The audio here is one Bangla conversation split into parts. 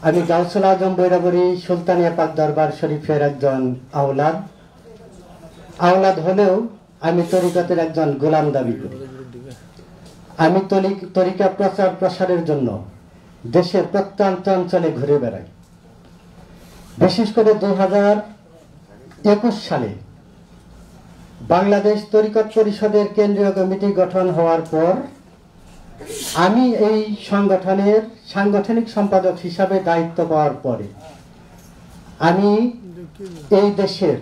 আমি গাউসুল আজম বৈরাবরী সুলতানিয়া পাক দরবার শরীফের একজন আওলাদ হলেও আমি তরিকতের একজন গোলাম দাবি করি। আমি তরিকা প্রচার প্রসারের জন্য দেশের প্রত্যন্ত অঞ্চলে ঘুরে বেড়াই। বিশেষ করে 2021 সালে বাংলাদেশ তরিকত পরিষদের কেন্দ্রীয় কমিটি গঠন হওয়ার পর আমি এই সংগঠনের সাংগঠনিক সম্পাদক হিসাবে দায়িত্ব পাওয়ার পরে আমি এই দেশের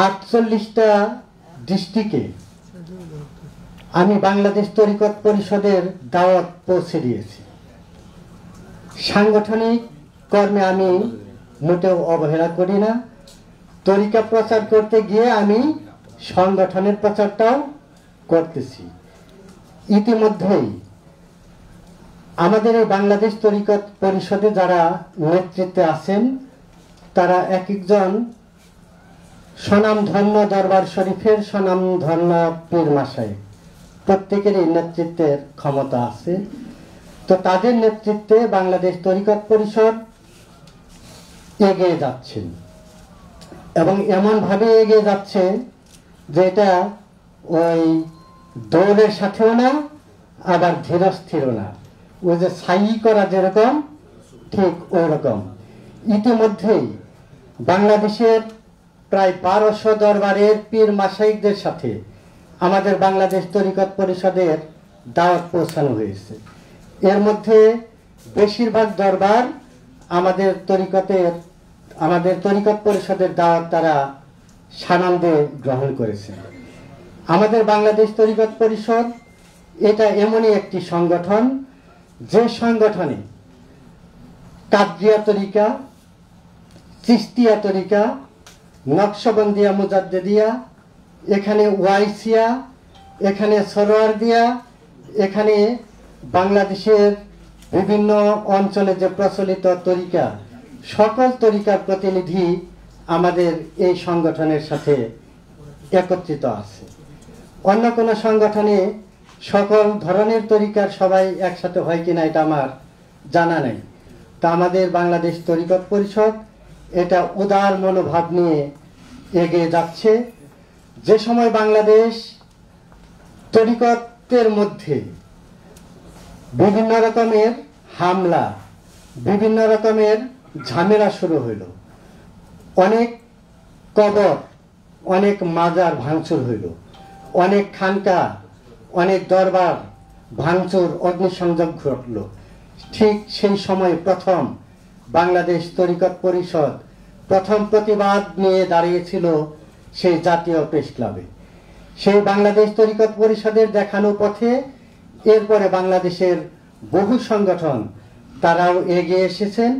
48টা ডিস্ট্রিক্টে আমি বাংলাদেশ তরিকত পরিষদের দাওয়াত পৌঁছে দিয়েছি। সাংগঠনিক কর্মে আমি মোটেও অবহেলা করি না। তরিকা প্রচার করতে গিয়ে আমি সংগঠনের প্রচারটাও করতেছি। ইতিমধ্যেই আমাদের এই বাংলাদেশ তরিকত পরিষদে যারা নেতৃত্বে আছেন তারা এক একজন স্বনামধন্য দরবার শরীফের স্বনামধন্য পীর মাশায়েখ, প্রত্যেকেরই নেতৃত্বের ক্ষমতা আছে। তো তাদের নেতৃত্বে বাংলাদেশ তরিকত পরিষদ এগিয়ে যাচ্ছেন এবং এমনভাবে এগিয়ে যাচ্ছে যে এটা ওই দৌড়ের সাথেও না, আবার ধীরস্থির না। ওই যে ছাই করা যেরকম ঠিক ওই রকম। ইতিমধ্যেই বাংলাদেশের প্রায় 1200 দরবারের পীর মাশায়েখদের সাথে আমাদের বাংলাদেশ তরিকত পরিষদের দাওয়াত পৌঁছানো হয়েছে। এর মধ্যে বেশিরভাগ দরবার আমাদের তরিকত পরিষদের দাওয়াত তারা সানন্দে গ্রহণ করেছে। আমাদের বাংলাদেশ তরিকত পরিষদ এটা এমনই একটি সংগঠন যে সংগঠনে কাদরিয়া তরিকা, চিশতিয়া তরিকা, নকশবন্দিয়া মুজাদ্দেদিয়া, এখানে ওয়াইসিয়া, এখানে সরোয়ারদিয়া, এখানে বাংলাদেশের বিভিন্ন অঞ্চলে যে প্রচলিত তরিকা, সকল তরিকার প্রতিনিধি আমাদের এই সংগঠনের সাথে একত্রিত আছে। অন্য কোনো সংগঠনে সকল ধরনের তরিকার সবাই একসাথে হয় কিনা এটা আমার জানা নেই। তা আমাদের বাংলাদেশ তরিকত পরিষদ এটা উদার মনোভাব নিয়ে এগিয়ে যাচ্ছে। যে সময় বাংলাদেশ তরিকতের মধ্যে বিভিন্ন রকমের হামলা, বিভিন্ন রকমের ঝামেলা শুরু হইল, অনেক কবর, অনেক মাজার ভাঙচুর হইল, অনেক খানকা, অনেক দরবার ভাঙচুর, অগ্নিসংযোগ ঘটল। ঠিক সেই সময় প্রথম বাংলাদেশ তরিকত পরিষদ প্রথম প্রতিবাদ নিয়ে দাঁড়িয়েছিল সেই জাতীয় প্রেস ক্লাবে। সেই বাংলাদেশ তরিকত পরিষদের দেখানো পথে এরপরে বাংলাদেশের বহু সংগঠন তারাও এগিয়ে এসেছেন,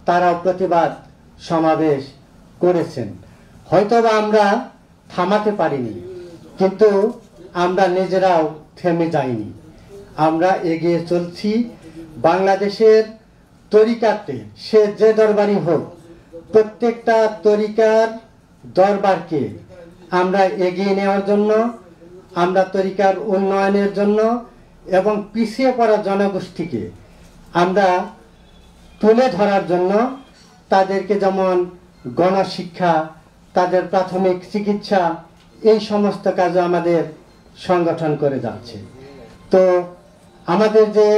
তারাও প্রতিবাদ সমাবেশ করেছেন। হয়তোবা আমরা থামাতে পারিনি, কিন্তু আমরা নিজেরাও থেমে যাইনি, আমরা এগিয়ে চলছি। বাংলাদেশের তরিকাতে সে যে দরবারই হোক, প্রত্যেকটা তরিকার দরবারকে আমরা এগিয়ে নেওয়ার জন্য, আমরা তরিকার উন্নয়নের জন্য এবং পিছিয়ে পড়া জনগোষ্ঠীকে আমরা তুলে ধরার জন্য তাদেরকে যেমন গণশিক্ষা, তাদের প্রাথমিক চিকিৎসা, এই সমস্ত কাজও আমাদের সংগঠন করে যাচ্ছে। তো আমাদের যে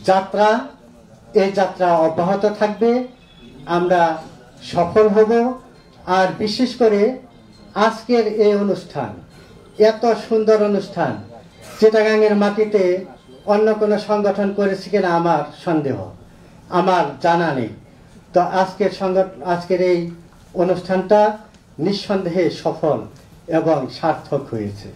যাত্রা, এই যাত্রা অব্যাহত থাকবে, আমরা সফল হব। আর বিশেষ করে আজকের এই অনুষ্ঠান, এত সুন্দর অনুষ্ঠান চিটাগাংয়ের মাটিতে অন্য কোনো সংগঠন করেছে কিনা আমার সন্দেহ, আমার জানা নেই। তো আজকের এই অনুষ্ঠানটা নিঃসন্দেহে সফল এবং সার্থক হয়েছে।